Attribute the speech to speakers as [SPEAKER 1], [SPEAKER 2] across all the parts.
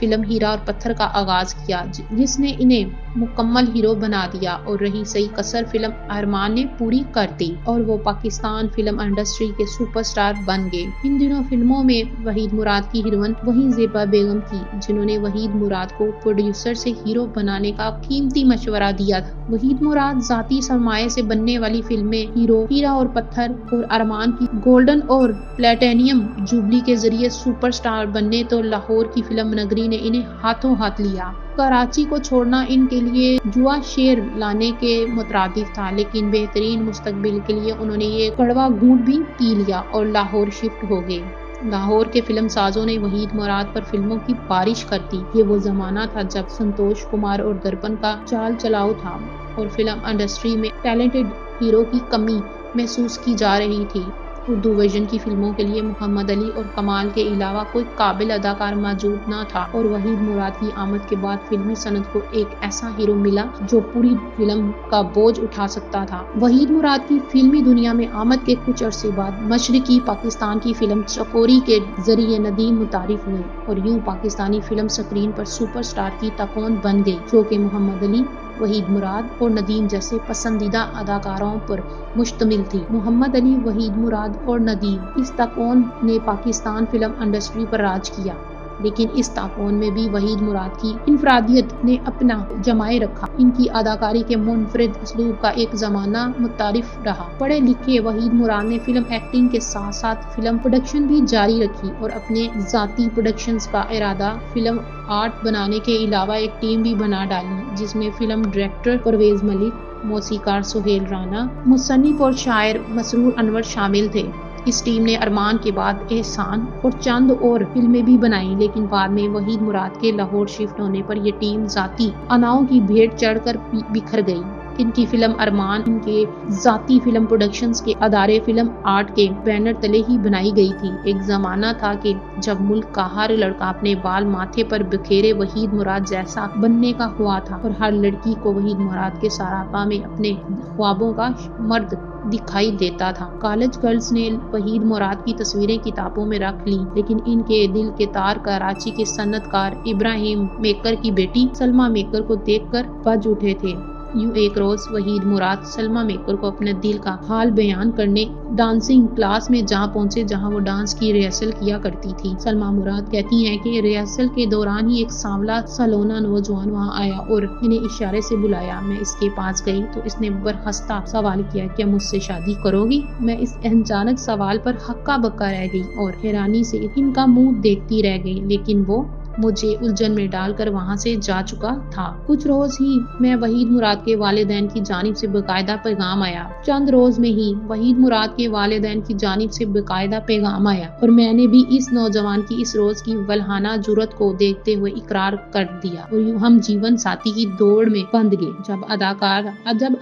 [SPEAKER 1] Film ہیرا اور پتھر کا آغاز کیا، جس نے انہیں مکمل ہیرو بنا دیا، اور رہی صحیح کسر فلم ارمان نے پوری کر دی اور وہ پاکستان فلم انڈسٹری کے سپر سٹار بن گئے۔ ان دنوں فلموں میں وحید مراد کی ہیروئن وہی زیبا بیگم تھی، جنہوں نے وحید مراد کو پروڈیوسر سے ہیرو بنانے کا قیمتی مشورہ دیا تھا۔ وحید مراد ذاتی سرمایہ سے بننے والی فلمیں ہیرو، ہیرا اور پتھر اور ارمان کی گولڈن اور پلیٹینیم جوبلی کے ذریعے سپر سٹار بننے تو لاہور کی فلم نگری نے انہیں ہاتھوں ہاتھ لیا۔ کراچی کو چھوڑنا ان کے لیے جوا شیر لانے کے مترادف تھا، لیکن بہترین مستقبل کے لیے انہوں نے یہ کڑوا گھونٹ بھی پی لیا اور لاہور شفٹ ہو گئے۔ لاہور کے فلم سازوں نے وحید مراد پر فلموں کی بارش کر دی۔ یہ وہ زمانہ تھا جب سنتوش کمار اور درپن کا چال چلاؤ تھا اور فلم انڈسٹری میں ٹیلنٹڈ ہیرو کی کمی محسوس کی جا رہی تھی۔ اردو ورژن کی فلموں کے لیے محمد علی اور کمال کے علاوہ کوئی قابل اداکار موجود نہ تھا، اور وحید مراد کی آمد کے بعد فلمی صنعت کو ایک ایسا ہیرو ملا جو پوری فلم کا بوجھ اٹھا سکتا تھا۔ وحید مراد کی فلمی دنیا میں آمد کے کچھ عرصے بعد مشرقی پاکستان کی فلم چکوری کے ذریعے ندیم متعارف ہوئے، اور یوں پاکستانی فلم سکرین پر سپر سٹار کی تکون بن گئی، جو کہ محمد علی، وحید مراد اور ندیم جیسے پسندیدہ اداکاروں پر مشتمل تھی۔ محمد علی، وحید مراد اور ندیم، اس تکون نے پاکستان فلم انڈسٹری پر راج کیا، لیکن اس تکون میں بھی وحید مراد کی انفرادیت نے اپنا جمائے رکھا۔ ان کی اداکاری کے منفرد اسلوب کا ایک زمانہ متعارف رہا۔ پڑھے لکھے وحید مراد نے فلم ایکٹنگ کے ساتھ ساتھ فلم پروڈکشن بھی جاری رکھی اور اپنے ذاتی پروڈکشنز کا ارادہ فلم آرٹ بنانے کے علاوہ ایک ٹیم بھی بنا ڈالی، جس میں فلم ڈائریکٹر پرویز ملک، موسیقار سہیل رانا، مصنف اور شاعر مسرور انور شامل تھے۔ اس ٹیم نے ارمان کے بعد احسان اور چند اور فلمیں بھی بنائیں، لیکن بعد میں وحید مراد کے لاہور شفٹ ہونے پر یہ ٹیم ذاتی اناؤں کی بھیٹ چڑھ کر بکھر گئی۔ ان کی فلم ارمان ان کے ذاتی فلم پروڈکشنز کے ادارے فلم آرٹ کے بینر تلے ہی بنائی گئی تھی۔ ایک زمانہ تھا کہ جب ملک کا ہر لڑکا اپنے بال ماتھے پر بکھیرے وحید مراد جیسا بننے کا ہوا تھا، اور ہر لڑکی کو وحید مراد کے سراپا میں اپنے خوابوں کا مرد دکھائی دیتا تھا۔ کالج گرلز نے وحید مراد کی تصویریں کتابوں میں رکھ لیں، لیکن ان کے دل کے تار کراچی کے صنعت کار ابراہیم میکر کی بیٹی سلمیٰ میکر کو دیکھ کر بج اٹھے تھے۔ یوں ایک روز وحید مراد سلمیٰ میکر کو اپنے دل کا حال بیان کرنے ڈانسنگ کلاس میں جا پہنچے، جہاں وہ ڈانس کی ریہرسل کیا کرتی تھی۔ سلمیٰ مراد کہتی ہیں کہ ریہرسل کے دوران ہی ایک سانولا سالونہ نوجوان وہاں آیا اور انہیں اشارے سے بلایا۔ میں اس کے پاس گئی تو اس نے برخاستہ سوال کیا، کیا مجھ سے شادی کرو گی؟ میں اس اچانک سوال پر ہکا بکا رہ گئی اور حیرانی سے ان کا منہ دیکھتی رہ گئی، لیکن وہ مجھے الجھن میں ڈال کر وہاں سے جا چکا تھا۔ کچھ روز ہی میں وحید مراد کے والدین کی جانب سے باقاعدہ پیغام آیا۔ چند روز میں ہی وحید مراد کے والدین کی جانب سے باقاعدہ پیغام آیا، اور میں نے بھی اس نوجوان کی اس روز کی ولہانہ جرأت کو دیکھتے ہوئے اقرار کر دیا، اور یوں ہم جیون ساتھی کی دوڑ میں بندھ گئے۔ جب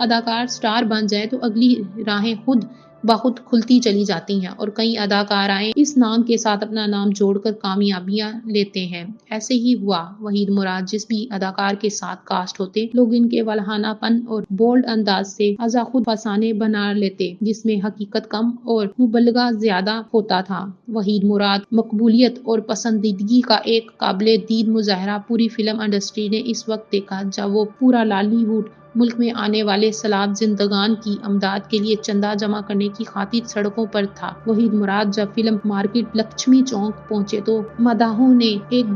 [SPEAKER 1] اداکار سٹار بن جائے تو اگلی راہیں خود بخود کھلتی چلی جاتی ہیں، اور کئی اداکارائیں اس نام کے ساتھ اپنا نام جوڑ کر کامیابیاں لیتے ہیں۔ ایسے ہی ہوا۔ وحید مراد جس بھی اداکار کے ساتھ کاسٹ ہوتے، لوگ ان کے ولہانہ پن اور بولڈ انداز سے ازا خود فسانے بنا لیتے، جس میں حقیقت کم اور مبالغہ زیادہ ہوتا تھا۔ وحید مراد مقبولیت اور پسندیدگی کا ایک قابل دید مظاہرہ پوری فلم انڈسٹری نے اس وقت دیکھا جب وہ پورا لالی ووڈ ملک میں آنے والے سیلاب زندگان کی امداد کے لیے چندہ جمع کرنے کی خاطر سڑکوں پر تھا۔ وحید مراد جب فلم مارکیٹ لکشمی چوک پہنچے تو مداحوں کے ایک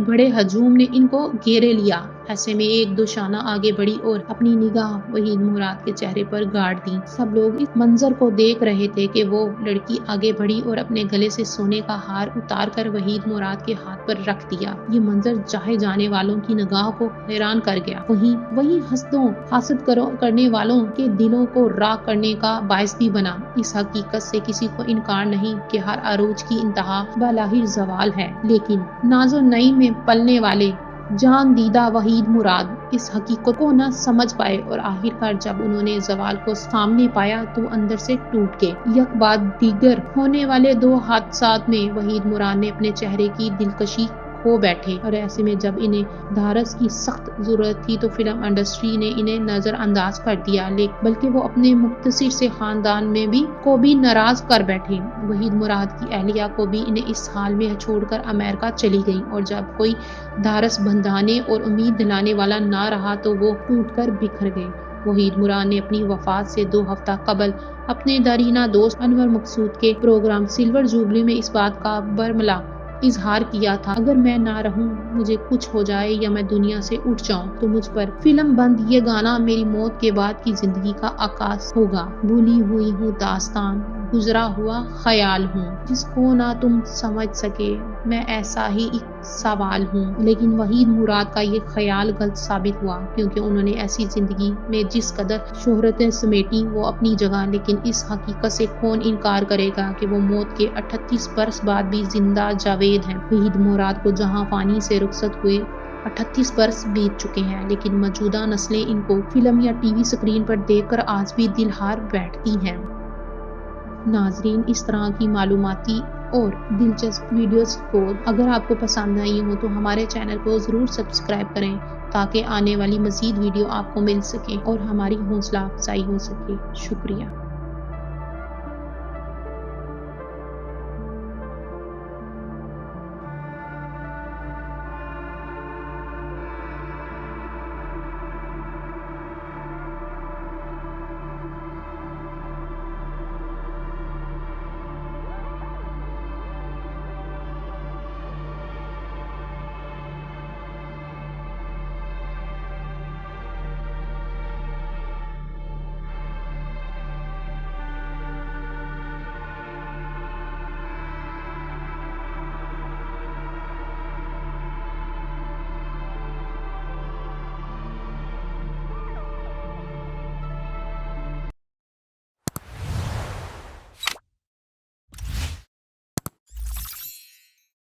[SPEAKER 1] بڑے ہجوم نے ان کو گھیرے لیا۔ ایسے میں ایک دو شانہ آگے بڑھی اور اپنی نگاہ وحید مراد کے چہرے پر گاڑ دی۔ سب لوگ اس منظر کو دیکھ رہے تھے کہ وہ لڑکی آگے بڑھی اور اپنے گلے سے سونے کا ہار اتار کر وحید مراد کے ہاتھ پر رکھ دیا۔ یہ منظر چاہے جانے والوں کی نگاہ کو حیران کر گیا، وہیں حسد کرنے والوں کے دلوں کو راکھ کرنے کا باعث بھی بنا۔ اس حقیقت سے کسی کو انکار نہیں کہ ہر عروج کی انتہا بلاخر زوال ہے، لیکن ناز و نعیم میں پلنے والے جان دیدہ وحید مراد اس حقیقت کو نہ سمجھ پائے، اور آخرکار جب انہوں نے زوال کو سامنے پایا تو اندر سے ٹوٹ گئے۔ یک بعد دیگر ہونے والے دو حادثات میں وحید مراد نے اپنے چہرے کی دلکشی کھو بیٹھے، اور ایسے میں جب انہیں دھارس کی سخت ضرورت تھی تو فلم انڈسٹری نے انہیں نظر انداز کر دیا، بلکہ وہ اپنے مختصر سے خاندان میں کو بھی ناراض کر بیٹھے۔ وحید مراد کی اہلیہ کو بھی انہیں اس حال میں چھوڑ کر امریکہ چلی گئی، اور جب کوئی دھارس بندھانے اور امید دلانے والا نہ رہا تو وہ ٹوٹ کر بکھر گئے۔ وحید مراد نے اپنی وفات سے 2 ہفتہ قبل اپنے دیرینہ دوست انور مقصود کے پروگرام سلور جوبلی میں اس بات کا برملا اظہار کیا تھا، اگر میں نہ رہوں، مجھے کچھ ہو جائے یا میں دنیا سے اٹھ جاؤں تو مجھ پر فلم بند یہ گانا میری موت کے بعد کی زندگی کا آغاز ہوگا۔ بھولی ہوئی ہوں داستان، گزرا ہوا خیال ہوں، جس کو نہ تم سمجھ سکے، میں ایسا ہی ایک سوال ہوں۔ لیکن وحید مراد کا یہ خیال غلط ثابت ہوا، کیونکہ انہوں نے ایسی زندگی میں جس قدر شہرتیں سمیٹی وہ اپنی جگہ، لیکن اس حقیقت سے کون انکار کرے گا کہ وہ موت کے 38 برس بعد بھی زندہ جاوید ہیں۔ وحید مراد کو جہاں فانی سے رخصت ہوئے 38 برس بیت چکے ہیں، لیکن موجودہ نسلیں ان کو فلم یا ٹی وی سکرین پر دیکھ کر آج بھی دل ہار بیٹھتی ہیں۔ ناظرین، اس طرح کی معلوماتی اور دلچسپ ویڈیوز کو اگر آپ کو پسند آئی ہوں تو ہمارے چینل کو ضرور سبسکرائب کریں تاکہ آنے والی مزید ویڈیو آپ کو مل سکیں اور ہماری حوصلہ افزائی ہو سکے۔ شکریہ۔